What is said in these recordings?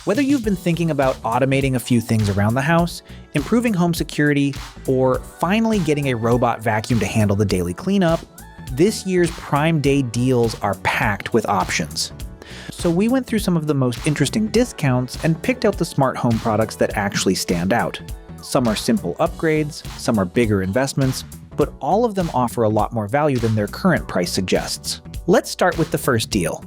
Whether you've been thinking about automating a few things around the house, improving home security, or finally getting a robot vacuum to handle the daily cleanup, this year's Prime Day deals are packed with options. So we went through some of the most interesting discounts and picked out the smart home products that actually stand out. Some are simple upgrades, some are bigger investments, but all of them offer a lot more value than their current price suggests. Let's start with the first deal.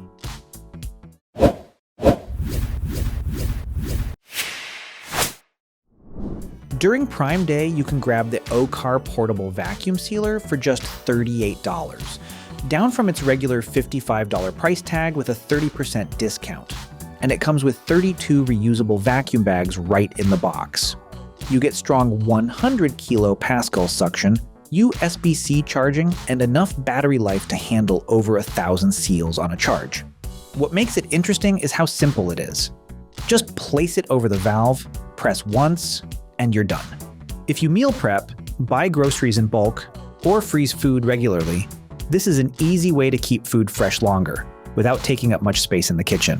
During Prime Day, you can grab the OWKAR portable vacuum sealer for just $38, down from its regular $55 price tag with a 30% discount. And it comes with 32 reusable vacuum bags right in the box. You get strong 100 kilopascal suction, USB-C charging, and enough battery life to handle over 1,000 seals on a charge. What makes it interesting is how simple it is. Just place it over the valve, press once, and you're done. If you meal prep, buy groceries in bulk, or freeze food regularly, this is an easy way to keep food fresh longer, without taking up much space in the kitchen.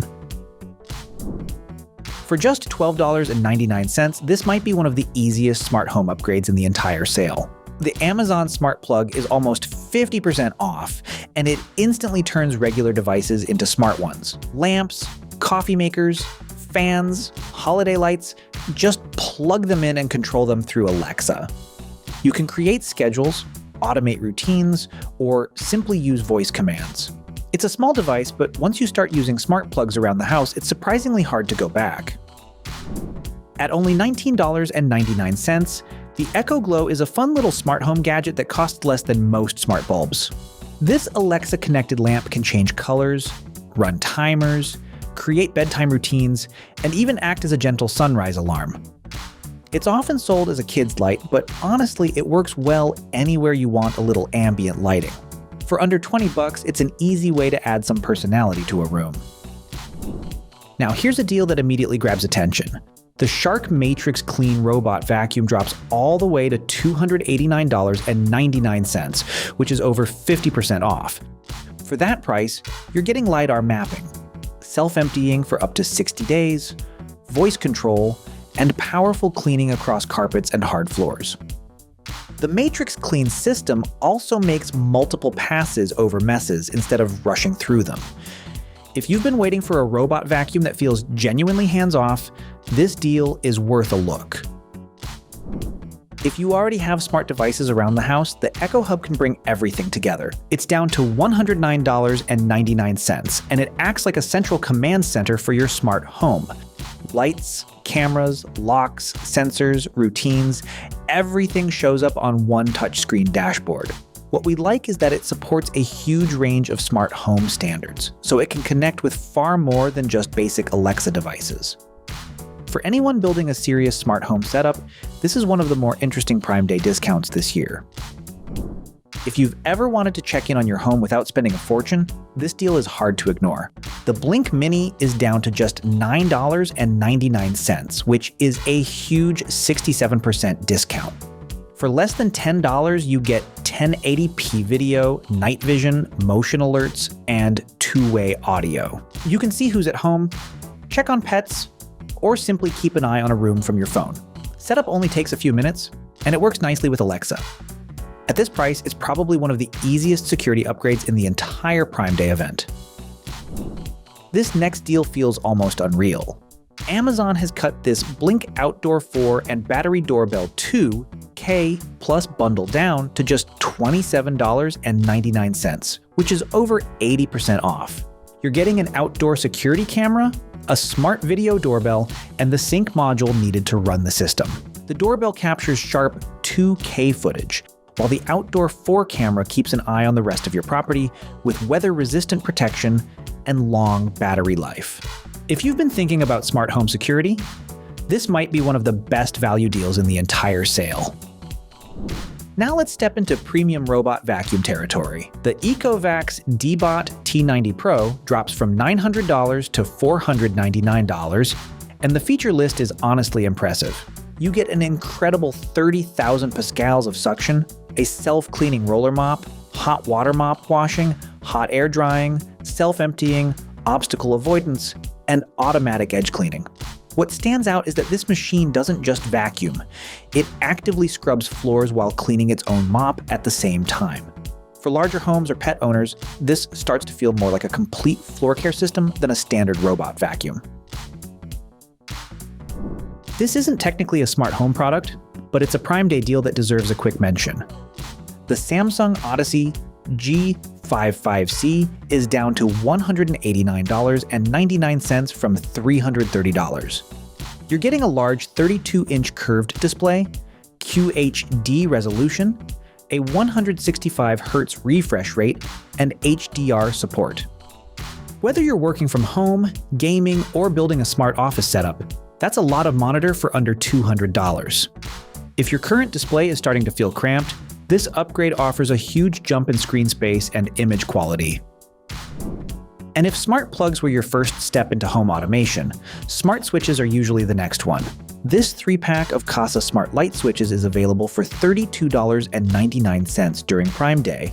For just $12.99, this might be one of the easiest smart home upgrades in the entire sale. The Amazon Smart Plug is almost 50% off, and it instantly turns regular devices into smart ones. Lamps, coffee makers, fans, holiday lights, just plug them in and control them through Alexa. You can create schedules, automate routines, or simply use voice commands. It's a small device, but once you start using smart plugs around the house, it's surprisingly hard to go back. At only $19.99, the EcoGlow is a fun little smart home gadget that costs less than most smart bulbs. This Alexa-connected lamp can change colors, run timers, create bedtime routines, and even act as a gentle sunrise alarm. It's often sold as a kid's light, but honestly, it works well anywhere you want a little ambient lighting. For under $20, it's an easy way to add some personality to a room. Now here's a deal that immediately grabs attention. The Shark Matrix Clean Robot Vacuum drops all the way to $289.99, which is over 50% off. For that price, you're getting LiDAR mapping, self-emptying for up to 60 days, voice control, and powerful cleaning across carpets and hard floors. The Matrix Clean system also makes multiple passes over messes instead of rushing through them. If you've been waiting for a robot vacuum that feels genuinely hands-off, this deal is worth a look. If you already have smart devices around the house, the Echo Hub can bring everything together. It's down to $109.99, and it acts like a central command center for your smart home. Lights, cameras, locks, sensors, routines, everything shows up on one touchscreen dashboard. What we like is that it supports a huge range of smart home standards, so it can connect with far more than just basic Alexa devices. For anyone building a serious smart home setup, this is one of the more interesting Prime Day discounts this year. If you've ever wanted to check in on your home without spending a fortune, this deal is hard to ignore. The Blink Mini is down to just $9.99, which is a huge 67% discount. For less than $10, you get 1080p video, night vision, motion alerts, and two-way audio. You can see who's at home, check on pets, or simply keep an eye on a room from your phone. Setup only takes a few minutes, and it works nicely with Alexa. At this price, it's probably one of the easiest security upgrades in the entire Prime Day event. This next deal feels almost unreal. Amazon has cut this Blink Outdoor 4 and Battery Doorbell 2K Plus bundle down to just $27.99, which is over 80% off. You're getting an outdoor security camera, a smart video doorbell, and the sync module needed to run the system. The doorbell captures sharp 2K footage, while the Outdoor 4 camera keeps an eye on the rest of your property with weather-resistant protection and long battery life. If you've been thinking about smart home security, this might be one of the best value deals in the entire sale. Now let's step into premium robot vacuum territory. The Ecovacs DEEBOT T90 Pro drops from $900 to $499, and the feature list is honestly impressive. You get an incredible 30,000 pascals of suction, a self-cleaning roller mop, hot water mop washing, hot air drying, self-emptying, obstacle avoidance, and automatic edge cleaning. What stands out is that this machine doesn't just vacuum. It actively scrubs floors while cleaning its own mop at the same time. For larger homes or pet owners, this starts to feel more like a complete floor care system than a standard robot vacuum. This isn't technically a smart home product, but it's a Prime Day deal that deserves a quick mention. The Samsung Odyssey G55C is down to $189.99 from $330. You're getting a large 32-inch curved display, QHD resolution, a 165 Hz refresh rate, and HDR support. Whether you're working from home, gaming, or building a smart office setup, that's a lot of monitor for under $200. If your current display is starting to feel cramped, this upgrade offers a huge jump in screen space and image quality. And if smart plugs were your first step into home automation, smart switches are usually the next one. This 3-pack of Kasa smart light switches is available for $32.99 during Prime Day.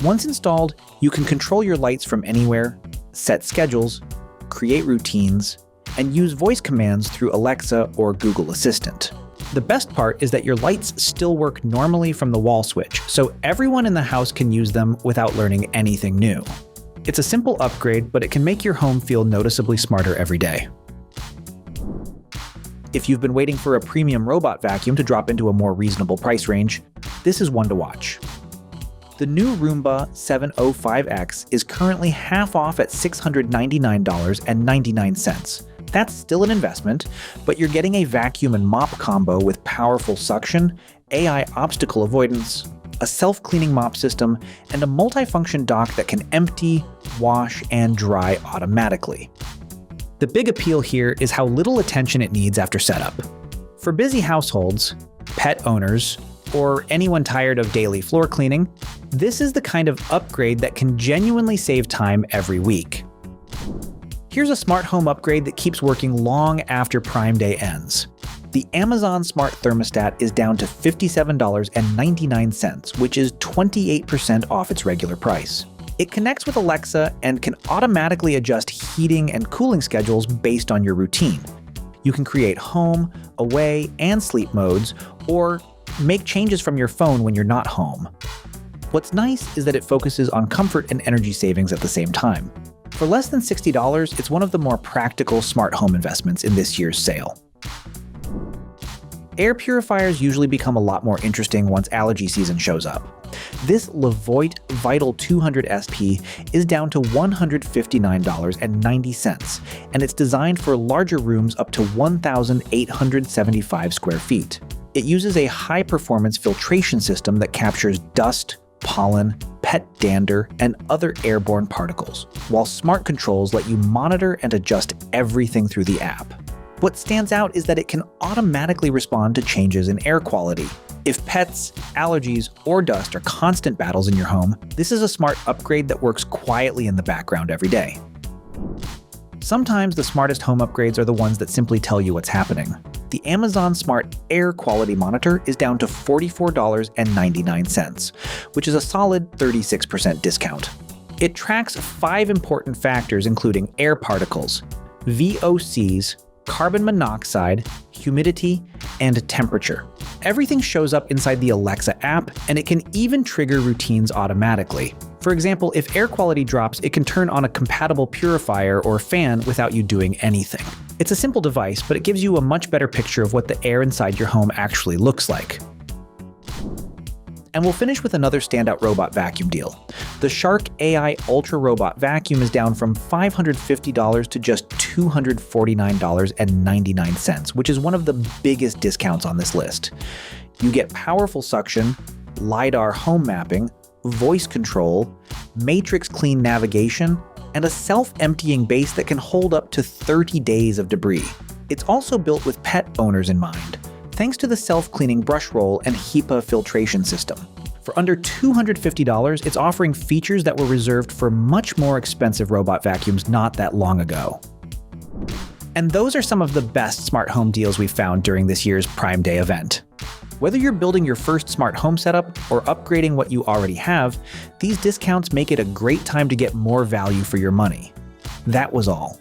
Once installed, you can control your lights from anywhere, set schedules, create routines, and use voice commands through Alexa or Google Assistant. The best part is that your lights still work normally from the wall switch, so everyone in the house can use them without learning anything new. It's a simple upgrade, but it can make your home feel noticeably smarter every day. If you've been waiting for a premium robot vacuum to drop into a more reasonable price range, this is one to watch. The new Roomba 705X is currently half off at $699.99. That's still an investment, but you're getting a vacuum and mop combo with powerful suction, AI obstacle avoidance, a self-cleaning mop system, and a multifunction dock that can empty, wash, and dry automatically. The big appeal here is how little attention it needs after setup. For busy households, pet owners, or anyone tired of daily floor cleaning, this is the kind of upgrade that can genuinely save time every week. Here's a smart home upgrade that keeps working long after Prime Day ends. The Amazon Smart Thermostat is down to $57.99, which is 28% off its regular price. It connects with Alexa and can automatically adjust heating and cooling schedules based on your routine. You can create home, away, and sleep modes, or make changes from your phone when you're not home. What's nice is that it focuses on comfort and energy savings at the same time. For less than $60, it's one of the more practical smart home investments in this year's sale. Air purifiers usually become a lot more interesting once allergy season shows up. This LEVOIT Vital 200 SP is down to $159.90, and it's designed for larger rooms up to 1,875 square feet. It uses a high-performance filtration system that captures dust, pollen, pet dander, and other airborne particles, while smart controls let you monitor and adjust everything through the app. What stands out is that it can automatically respond to changes in air quality. If pets, allergies, or dust are constant battles in your home, this is a smart upgrade that works quietly in the background every day. Sometimes the smartest home upgrades are the ones that simply tell you what's happening. The Amazon Smart Air Quality Monitor is down to $44.99, which is a solid 36% discount. It tracks 5 important factors including air particles, VOCs, carbon monoxide, humidity, and temperature. Everything shows up inside the Alexa app, and it can even trigger routines automatically. For example, if air quality drops, it can turn on a compatible purifier or fan without you doing anything. It's a simple device, but it gives you a much better picture of what the air inside your home actually looks like. And we'll finish with another standout robot vacuum deal. The Shark AI Ultra Robot Vacuum is down from $550 to just $249.99, which is one of the biggest discounts on this list. You get powerful suction, LiDAR home mapping, voice control, matrix clean navigation, and a self-emptying base that can hold up to 30 days of debris. It's also built with pet owners in mind, thanks to the self-cleaning brush roll and HEPA filtration system. For under $250, it's offering features that were reserved for much more expensive robot vacuums not that long ago. And those are some of the best smart home deals we've found during this year's Prime Day event. Whether you're building your first smart home setup or upgrading what you already have, these discounts make it a great time to get more value for your money. That was all.